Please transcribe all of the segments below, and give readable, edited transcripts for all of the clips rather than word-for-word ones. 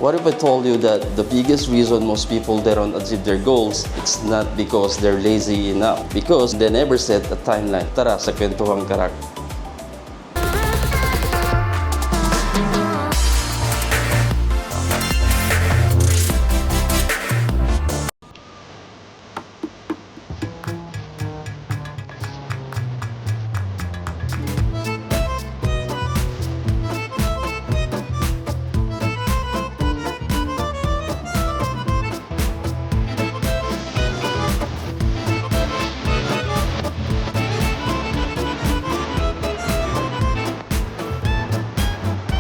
What if I told you that the biggest reason most people they don't achieve their goals, it's not because they're lazy enough, because they never set a timeline. Tara, sa kwentuhang karak.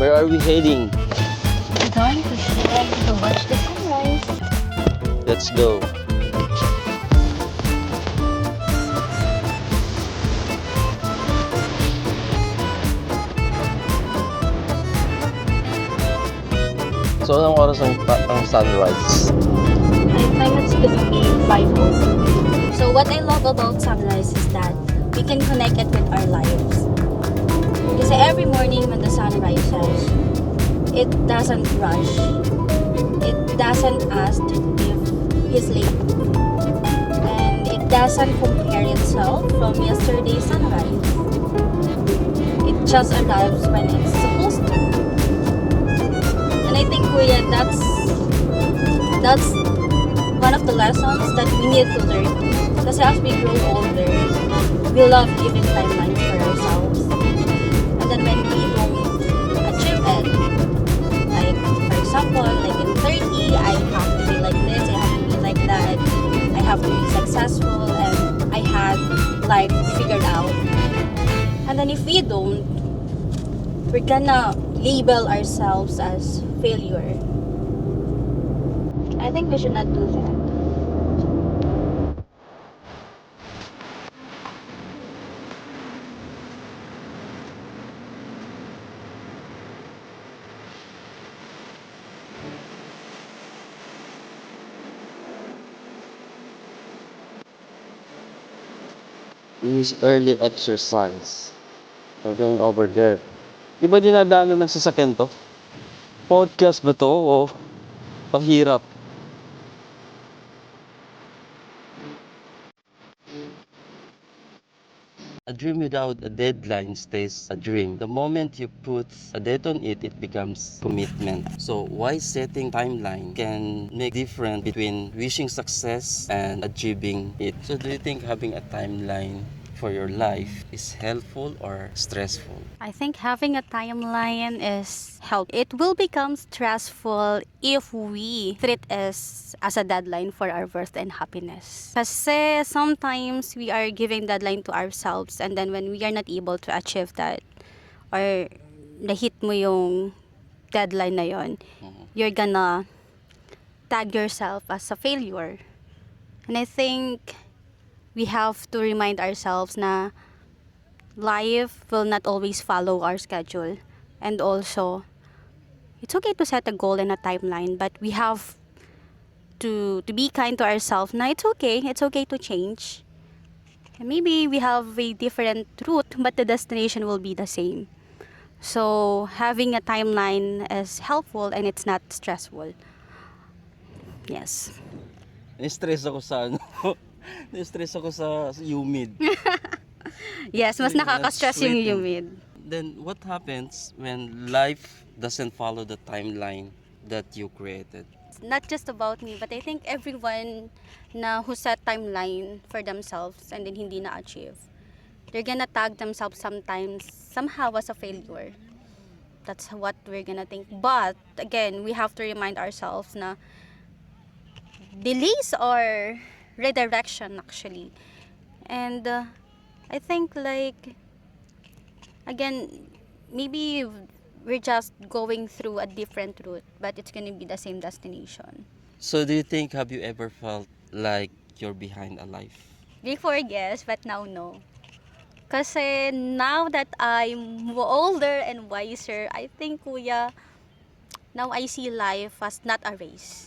Where are we heading? We're going to watch the sunrise. Let's go. So, anong oras ang sunrise? I think it's gonna be 5:00. So what I love about sunrise is that we can connect it with our lives. Kasi every morning when the sun rises, it doesn't rush. It doesn't ask if he's late. And it doesn't compare itself from yesterday's sunrise. It just arrives when it's supposed to. And I think, Kuya, that's one of the lessons that we need to learn. Kasi as we grow older, we love giving timelines for ourselves. And then when we don't achieve it, like for example, like in 30, I have to be like this, I have to be like that, I have to be successful, and I had life figured out. And then if we don't, we're gonna label ourselves as failure. I think we should not do that. Use early exercise. I'm going over there. Di ba dinadaanan ng sasakyan to? Podcast ba to o pahirap? A dream without a deadline stays a dream. The moment you put a date on it, it becomes commitment. So why setting timeline can make difference between wishing success and achieving it? So do you think having a timeline for your life is helpful or stressful? I think having a timeline is help. It will become stressful if we treat it as a deadline for our worth and happiness. Kasi sometimes we are giving deadline to ourselves, and then when we are not able to achieve that or na-hit mo yung deadline na yon, you're gonna tag yourself as a failure. And I think we have to remind ourselves na life will not always follow our schedule. And also, it's okay to set a goal and a timeline, but we have to be kind to ourselves na it's okay to change. And maybe we have a different route, but the destination will be the same. So, having a timeline is helpful and it's not stressful. Yes. Na-stress ako sa ano? Na-stress ako sa humid. Yes, mas nakaka-stress yung Sweating. humid. Then what happens when life doesn't follow the timeline that you created? It's not just about me, but I think everyone na who set timeline for themselves and then hindi na-achieve, they're gonna tag themselves sometimes, somehow as a failure. That's what we're gonna think. But, again, we have to remind ourselves na delays are redirection, actually. And I think, like, again, maybe we're just going through a different route, but it's gonna be the same destination. So do you think, have you ever felt like you're behind a life? Before, yes, but now, no. Kasi now that I'm older and wiser, I think, Kuya, now I see life as not a race.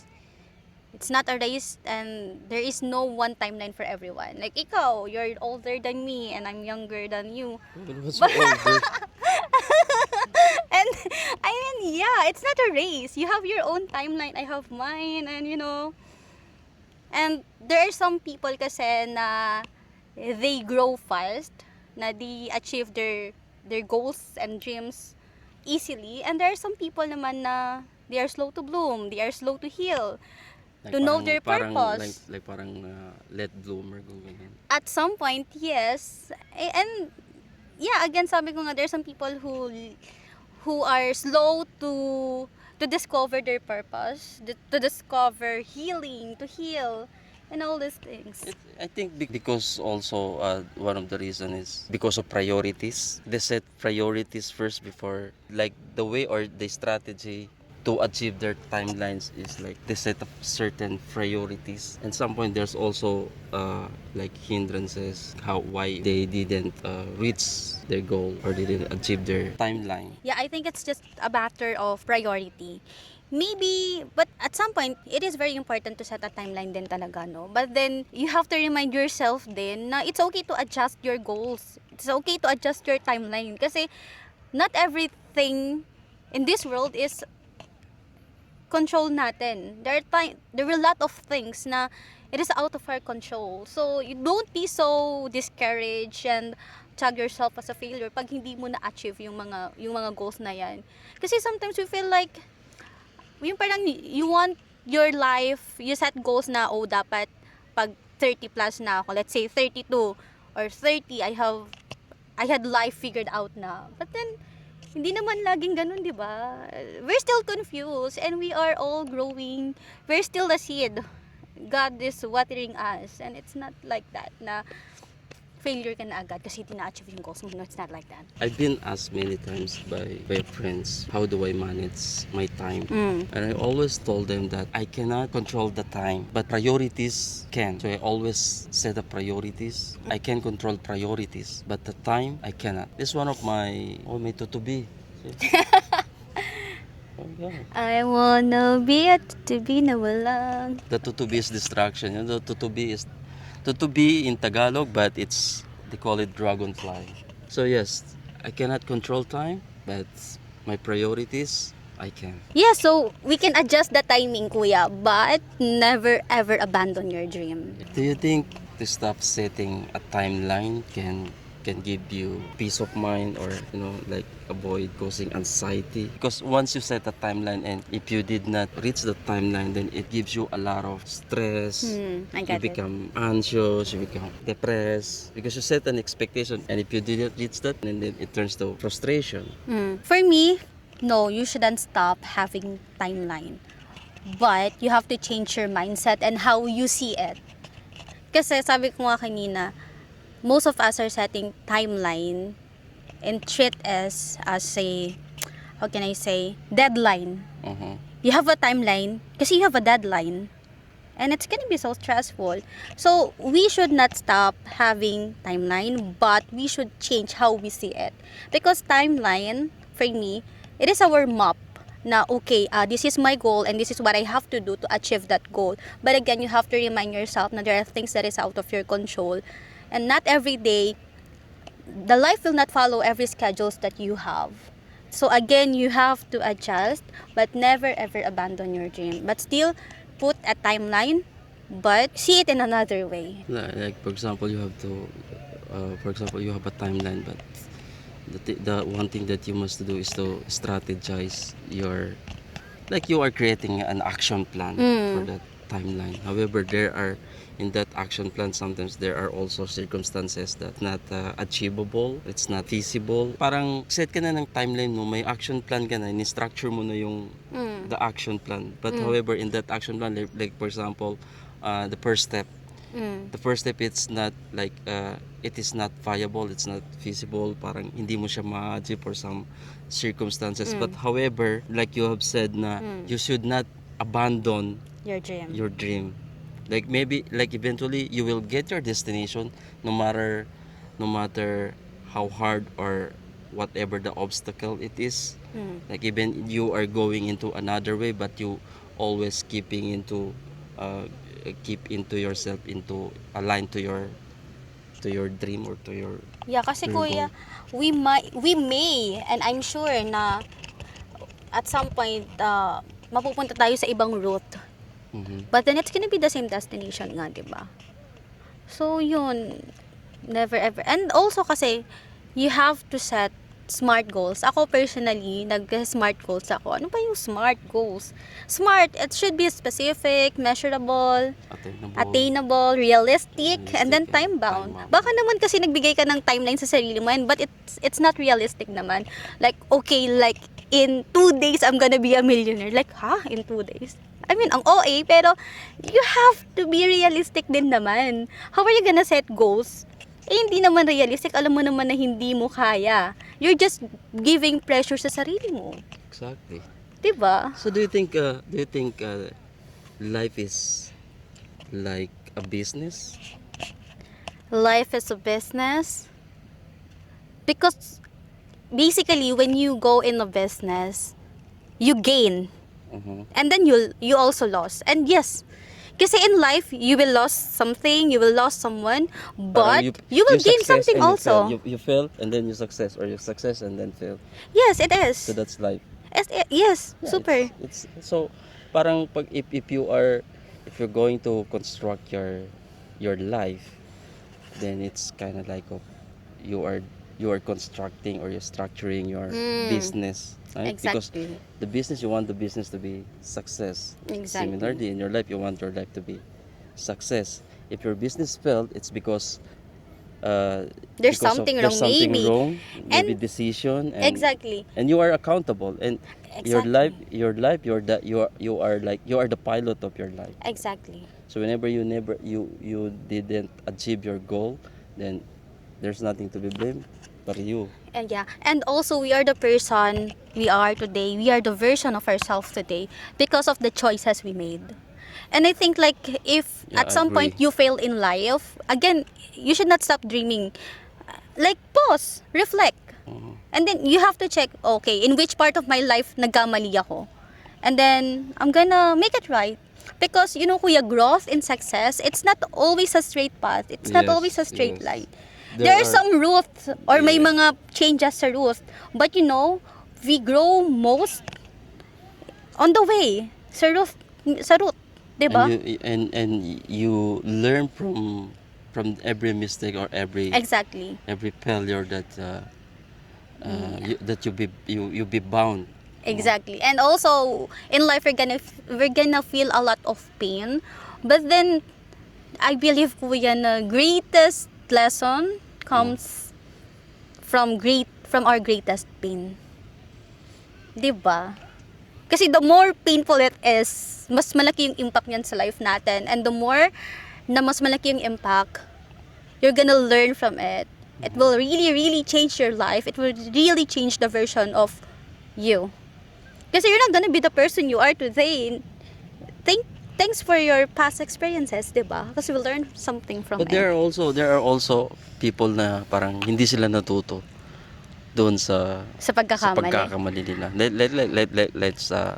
It's not a race, and there is no one timeline for everyone. Like, ikaw, you're older than me and I'm younger than you. But what's older? And I mean, yeah, it's not a race. You have your own timeline, I have mine, and and there are some people kasi na they grow fast, na they achieve their goals and dreams easily, and there are some people naman na they are slow to bloom, they are slow to heal, to know their purpose. Like parang let bloomer kung ganun. At some point, yes. And yeah, again, sabi ko nga, there are some people who are slow to discover their purpose, to discover healing, to heal, and all these things. I think because also one of the reason is because of priorities. They set priorities first before, like the way or the strategy to achieve their timelines is like they set up certain priorities. And some point there's also like hindrances why they didn't reach their goal or they didn't achieve their timeline. Yeah, I think it's just a matter of priority. Maybe, but at some point, it is very important to set a timeline din talaga, no? But then, you have to remind yourself din na it's okay to adjust your goals. It's okay to adjust your timeline. Kasi, not everything in this world is control natin. There are a lot of things na it is out of our control. So, you don't be so discouraged and tag yourself as a failure pag hindi mo na-achieve yung mga goals na yan. Kasi sometimes we feel like yung parang you want your life, you set goals na, dapat pag 30 plus na ako, let's say 32 or 30, I had life figured out na. But then, hindi naman laging ganun, di ba? We're still confused and we are all growing. We're still a seed. God is watering us, and it's not like that na failure ka na agad kasi hindi na-achieve yung goals mo. No, it's not like that. I've been asked many times by friends, how do I manage my time? And I always told them that I cannot control the time, but priorities can. So I always set up priorities. I can control priorities, but the time, I cannot. This is one of my tutubi. Oh, yeah. I wanna be a tutubi na walang. The tutubi is distraction. You know, the tutubi in Tagalog, but they call it dragonfly. So yes, I cannot control time, but my priorities, I can. Yeah, so we can adjust the timing, kuya, but never ever abandon your dream. Do you think to stop setting a timeline can give you peace of mind, or like avoid causing anxiety? Because once you set a timeline and if you did not reach the timeline, then it gives you a lot of stress. I You got it. become anxious, you become depressed because you set an expectation, and if you didn't reach that, then it turns to frustration. For me, no, you shouldn't stop having timeline. But you have to change your mindset and how you see it. Kasi sabi ko nga kanina, most of us are setting timeline and treat as a, how can I say, deadline. You have a timeline kasi you have a deadline. And it's gonna be so stressful. So, we should not stop having timeline, but we should change how we see it. Because timeline, for me, it is our map na, okay, this is my goal and this is what I have to do to achieve that goal. But again, you have to remind yourself na there are things that is out of your control. And not every day, the life will not follow every schedules that you have. So again, you have to adjust, but never ever abandon your dream. But still, put a timeline, but see it in another way. Like for example, you have to, you have a timeline, but the one thing that you must do is to strategize like you are creating an action plan for that timeline. However, in that action plan, sometimes there are also circumstances that not achievable, it's not feasible. Parang set ka na ng timeline mo, may action plan ka na, ni-structure mo na yung the action plan. But however, in that action plan, like for example, the first step, it's not like it is not viable, it's not feasible, parang hindi mo siya ma-achieve for some circumstances. But however, like you have said na you should not abandon Your dream. like maybe like eventually you will get your destination, no matter how hard or whatever the obstacle it is. Like even you are going into another way, but you always keep into yourself into aligned to your dream or to your Yeah, kasi your kuya, goal. we may, and I'm sure na at some point, mapupunta tayo sa ibang route. Mhm. But then, it's gonna be the same destination nga, di ba? So, yun. Never ever. And also kasi, you have to set smart goals. Ako personally, nag-smart goals ako. Ano ba yung smart goals? Smart, it should be specific, measurable, attainable, realistic, and then time-bound. Baka naman kasi nagbigay ka ng timeline sa sarili mo, but it's not realistic naman. Like, okay, like, in 2 days, I'm gonna be a millionaire. Like, in 2 days? I mean, ang OA, pero you have to be realistic din naman. How are you gonna set goals? Hindi naman realistic. Alam mo naman na hindi mo kaya. You're just giving pressure sa sarili mo. Exactly. Diba? So do you think life is like a business? Life is a business. Because basically, when you go in a business, you gain. Mhm. And then you also lost. And yes, kasi in life, you will lose something, you will lose someone, but Parang you will gain success something and also. You fail and then you success, or you success and then fail. Yes, it is. So that's life. Yes, Yeah, super. It's so parang pag if you're going to construct your life, then it's kind of like you are constructing or you're structuring your business, right? Because Exactly. the business, you want the business to be success. Exactly. Similarly, in your life, you want your life to be success. If your business failed, it's because There's because something there's wrong, something maybe. wrong, maybe And- decision, and Exactly. you are accountable, and your Exactly. life, you are the pilot of your life. Exactly. So whenever you didn't achieve your goal, then there's nothing to be blamed but you. And yeah, and also we are the person we are today. We are the version of ourselves today because of the choices we made. And I think like if Yeah, at some agree. point you fail in life, again, you should not stop dreaming. Like pause, reflect. Mhm. And then you have to check, okay, in which part of my life nagkamali ako. And then I'm gonna make it right. Because you know, kuya, growth in success, it's not always a straight path. It's not Yes, always a straight yes. line. There are some routes or may Yeah. mga changes sa route. But you know, we grow most on the way. Sa route. Diba? And you learn from every mistake or every Exactly. failure that you be bound. Exactly. And also in life we're gonna feel a lot of pain. But then I believe kuya na greatest lesson comes from our greatest pain. 'Di ba? Kasi the more painful it is, mas malaki yung impact niyan sa life natin. And the more na mas malaki yung impact, you're gonna learn from it. It will really, really change your life. It will really change the version of you. Kasi you're not gonna be the person you are today. Thanks for your past experiences, di ba? Kasi we'll learn something from But it. there are also people na parang hindi sila natuto doon sa Sa pagkakamali. pagkakamali nila.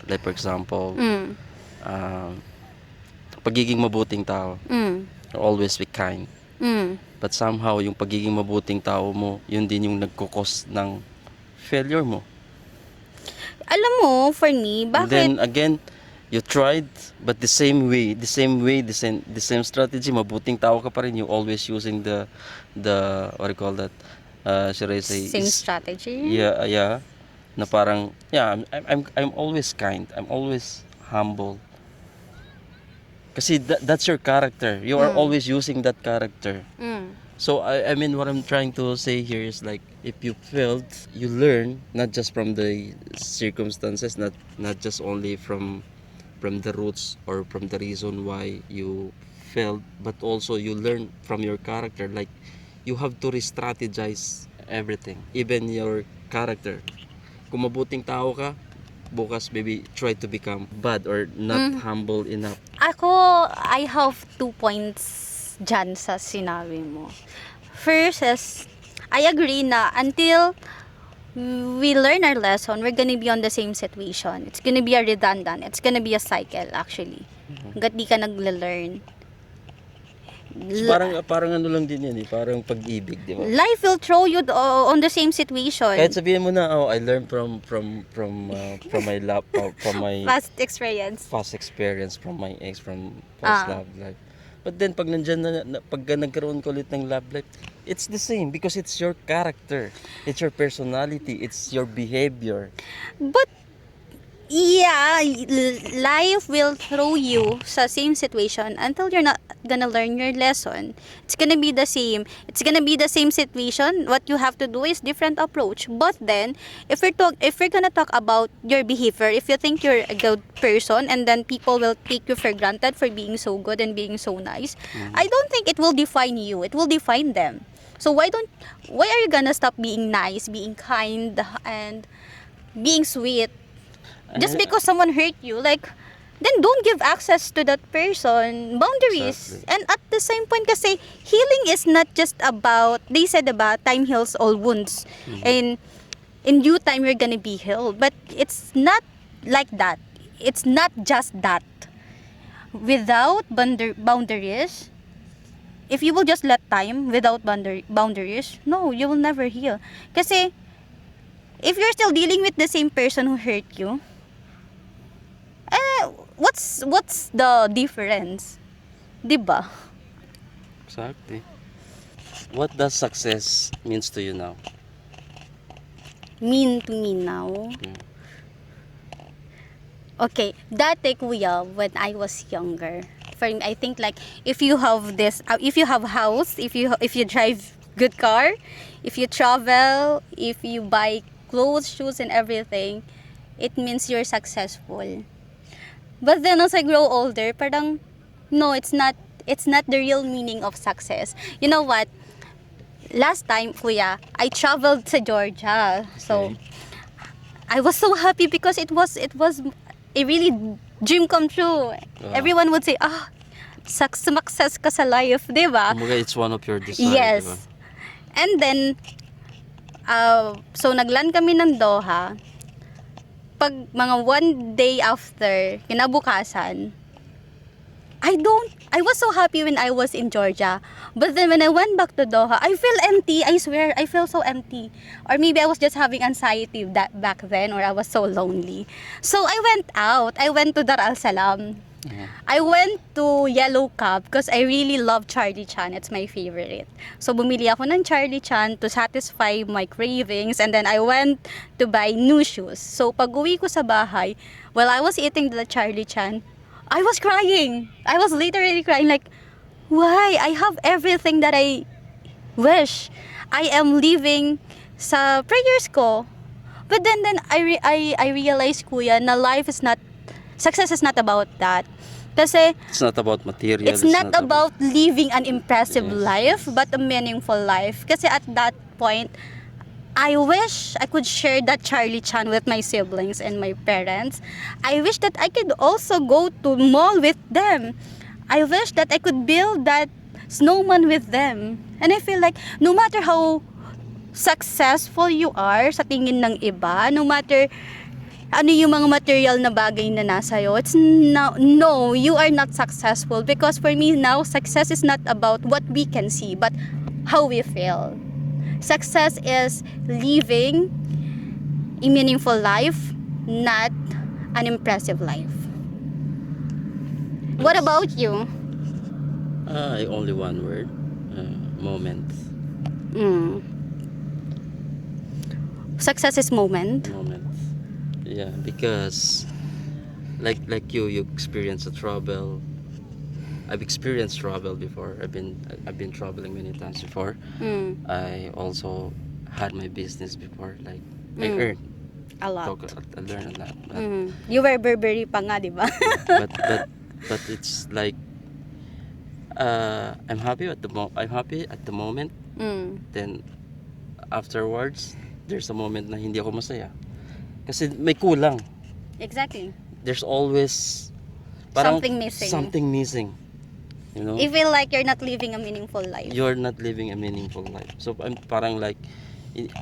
Like for example, pagiging mabuting tao, always be kind. But somehow yung pagiging mabuting tao mo, yun din yung nagkukos ng failure mo. Alam mo, for me, And bakit? then again, you tried, but the same strategy, mabuting tao ka pa rin. You always using the what do you call that? Should I say? Same strategy? Yeah. Na parang, yeah, I'm always kind. I'm always humble. Kasi that's your character. You are always using that character. So I mean, what I'm trying to say here is like, if you failed, you learn not just from the circumstances, not just only from the roots or from the reason why you failed, but also you learn from your character. Like, you have to re-strategize everything, even your character. Kung mabuting tao ka, bukas maybe try to become bad or not humble enough. Ako, I have 2 points dyan sa sinabi mo. First is, I agree na until we learn our lesson, we're gonna be on the same situation. It's gonna be a redundant. It's gonna be a cycle, actually. Hanggat di ka nagle-learn. Parang ano lang din yan eh, parang pag-ibig, di ba? Life will throw you on the same situation. Kahit sabihin mo na, I learned from my from my Past experience. past experience, from my ex, from past love life. But then pag pag nagkaroon ko ulit ng love life, it's the same because it's your character, it's your personality, it's your behavior. But yeah, life will throw you sa same situation until you're not gonna learn your lesson. It's gonna be the same. It's gonna be the same situation. What you have to do is different approach. But then, if we're gonna talk about your behavior, if you think you're a good person and then people will take you for granted for being so good and being so nice, I don't think it will define you. It will define them. So why are you gonna stop being nice, being kind, and being sweet? Just because someone hurt you, like, then don't give access to that person. Boundaries. Exactly. And at the same point, kasi healing is not just about, they said about time heals all wounds. And in due time, you're gonna be healed. But it's not like that. It's not just that. Without boundaries, if you will just let time without boundaries, no, you will never heal. Kasi if you're still dealing with the same person who hurt you, what's the difference? Diba? Exactly. What does success means to you now? Mean to me now. Yeah. Okay, dati kuya, when I was younger, for me, I think like if you have this, if you have house, if you drive good car, if you travel, if you buy clothes, shoes, and everything, it means you're successful. But then as I grow older, parang no, it's not the real meaning of success. You know what? Last time, kuya, I traveled to Georgia. So Okay. I was so happy because it was a really dream come true. Everyone would say, success ka sa life, di ba? Kumbaga, it's one of your desires, Yes. di ba? And then, so nagland kami ng Doha. Pag mga one day after, kinabukasan, I was so happy when I was in Georgia. But then when I went back to Doha, I feel empty. I swear, I feel so empty. Or maybe I was just having anxiety back then, or I was so lonely. So I went out. I went to Dar al Salam. I went to Yellow Cab because I really love Charlie Chan. It's my favorite. So bumili ako ng Charlie Chan to satisfy my cravings, and then I went to buy new shoes. So pag uwi ko sa bahay, while I was eating the Charlie Chan, I was crying. I was literally crying like, why? I have everything that I wish. I am living sa prayers ko. But then I realized, kuya, na success is not about that. Kasi It's not about material. it's not about about living an impressive Yes. life, but a meaningful life. Kasi at that point, I wish I could share that Charlie Chan with my siblings and my parents. I wish that I could also go to mall with them. I wish that I could build that snowman with them. And I feel like no matter how successful you are sa tingin ng iba, no matter ano yung mga material na bagay na nasa'yo, it's no, you are not successful. Because for me now, success is not about what we can see, but how we feel. Success is living a meaningful life, not an impressive life. What about you? only one word. Moment. Success is moment. Moment. Yeah, because like you experience a trouble. I've experienced trouble before. I've been traveling many times before. I also had my business before. Like I earned A lot. I learned a lot. You were Burberry pa nga, di ba? But it's like I'm happy at the moment. Then afterwards, there's a moment na hindi ako masaya. Kasi may kulang. Exactly. There's always Something missing. Something missing. You know? You feel like you're not living a meaningful life. You're not living a meaningful life. So I'm parang like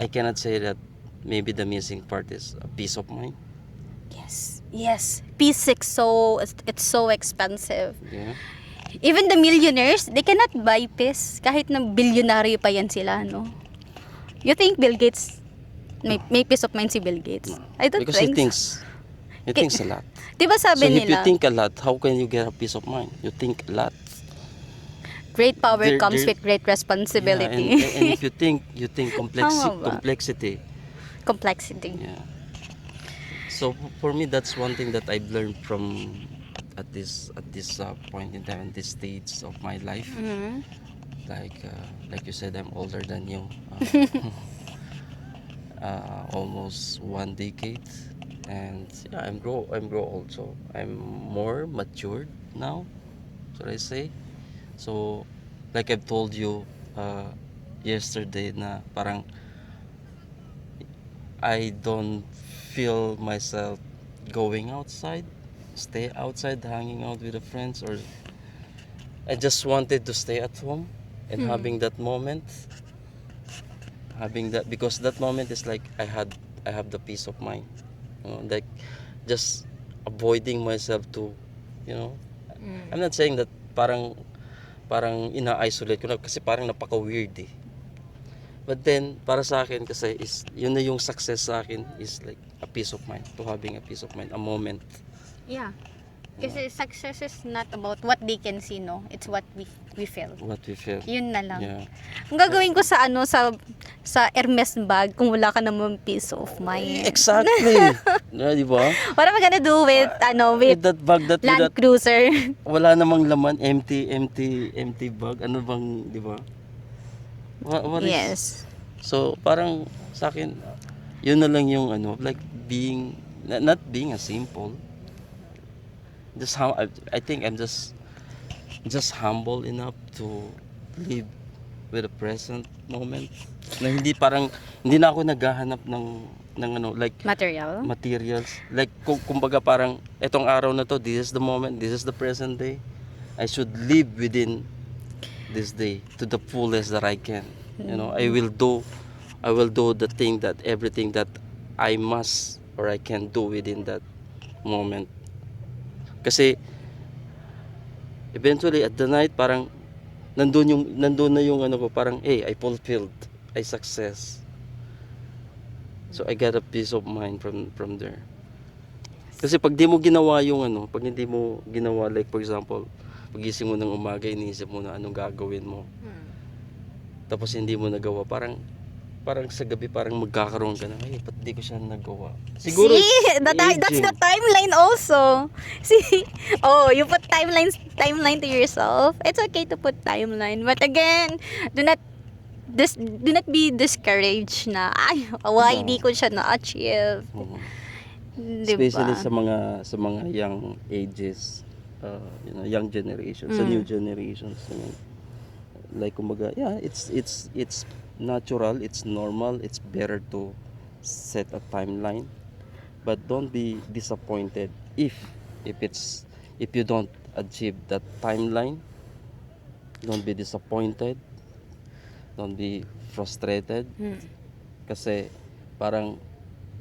I cannot say that maybe the missing part is a peace of mind. Yes. Yes. P6 it's so expensive. Yeah. Even the millionaires, they cannot buy peace kahit na bilyonaryo pa yan sila, no? You think Bill Gates, may peace of mind si Bill Gates? I don't Because he think thinks a lot. Diba So sabi if you nila, think a lot, how can you get a peace of mind? You think a lot. great power There- comes there- with great responsibility. Yeah, and if you think Tama ba? complexity. Complexity. Yeah. So for me, that's one thing that I've learned from at this point in time, at this stage of my life. Mhm. Like you said, I'm older than you. Almost 1 decade, and yeah, I'm grow also. I'm more matured now, should I say? So, like I've told you yesterday, na parang I don't feel myself going outside, stay outside, hanging out with the friends, or I just wanted to stay at home and having that moment, because that moment is like I have the peace of mind, like just avoiding myself to, I'm not saying that parang ina-isolate ko na, kasi parang napaka-weird eh. But then, para sa akin kasi is, yun na yung success sa akin, is like a peace of mind, to having a peace of mind, a moment. Yeah. Kasi success is not about what they can see, no? It's what we feel. What we feel. Yun na lang. Yeah. Ang gagawin ko sa sa Hermes bag kung wala ka naman peace of mind. Exactly. Di ba? What am I gonna do with With that bag Land Cruiser? wala namang laman, empty bag. Ano bang, di ba? What is, Yes. so parang sa akin, yun na lang yung like being, not being a simple. Just how I think I'm just humble enough to live with the present moment. Na hindi na ako naghahanap ng like Material? materials. Like kumbaga parang etong araw na to, this is the moment, this is the present day. I should live within this day to the fullest that I can. I will do everything that I must or I can do within that moment. Kasi eventually at the night parang nandun na yung ko, parang I fulfilled, I success. So I got a peace of mind from there. Kasi pag di mo ginawa yung pag hindi mo ginawa, like for example, pagising mo ng umaga, iniisip mo na anong gagawin mo. Tapos hindi mo nagawa, parang sa gabi parang magkakaroon ka na, ba't di ko siya nagawa? Siguro See, that's the timeline also. See, you put timeline to yourself. It's okay to put timeline, but again, do not be discouraged na why di ko siya na-achieve. Diba? Especially sa mga young ages, young generations, sa new generations. Like kumbaga, yeah, it's natural, it's normal, it's better to set a timeline, but don't be disappointed if you don't achieve that timeline. Don't be disappointed, don't be frustrated, kasi parang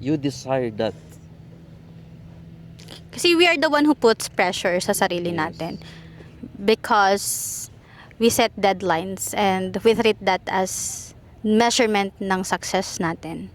you desire that. Kasi we are the one who puts pressure sa sarili Yes. natin, because we set deadlines and we treat that as measurement ng success natin.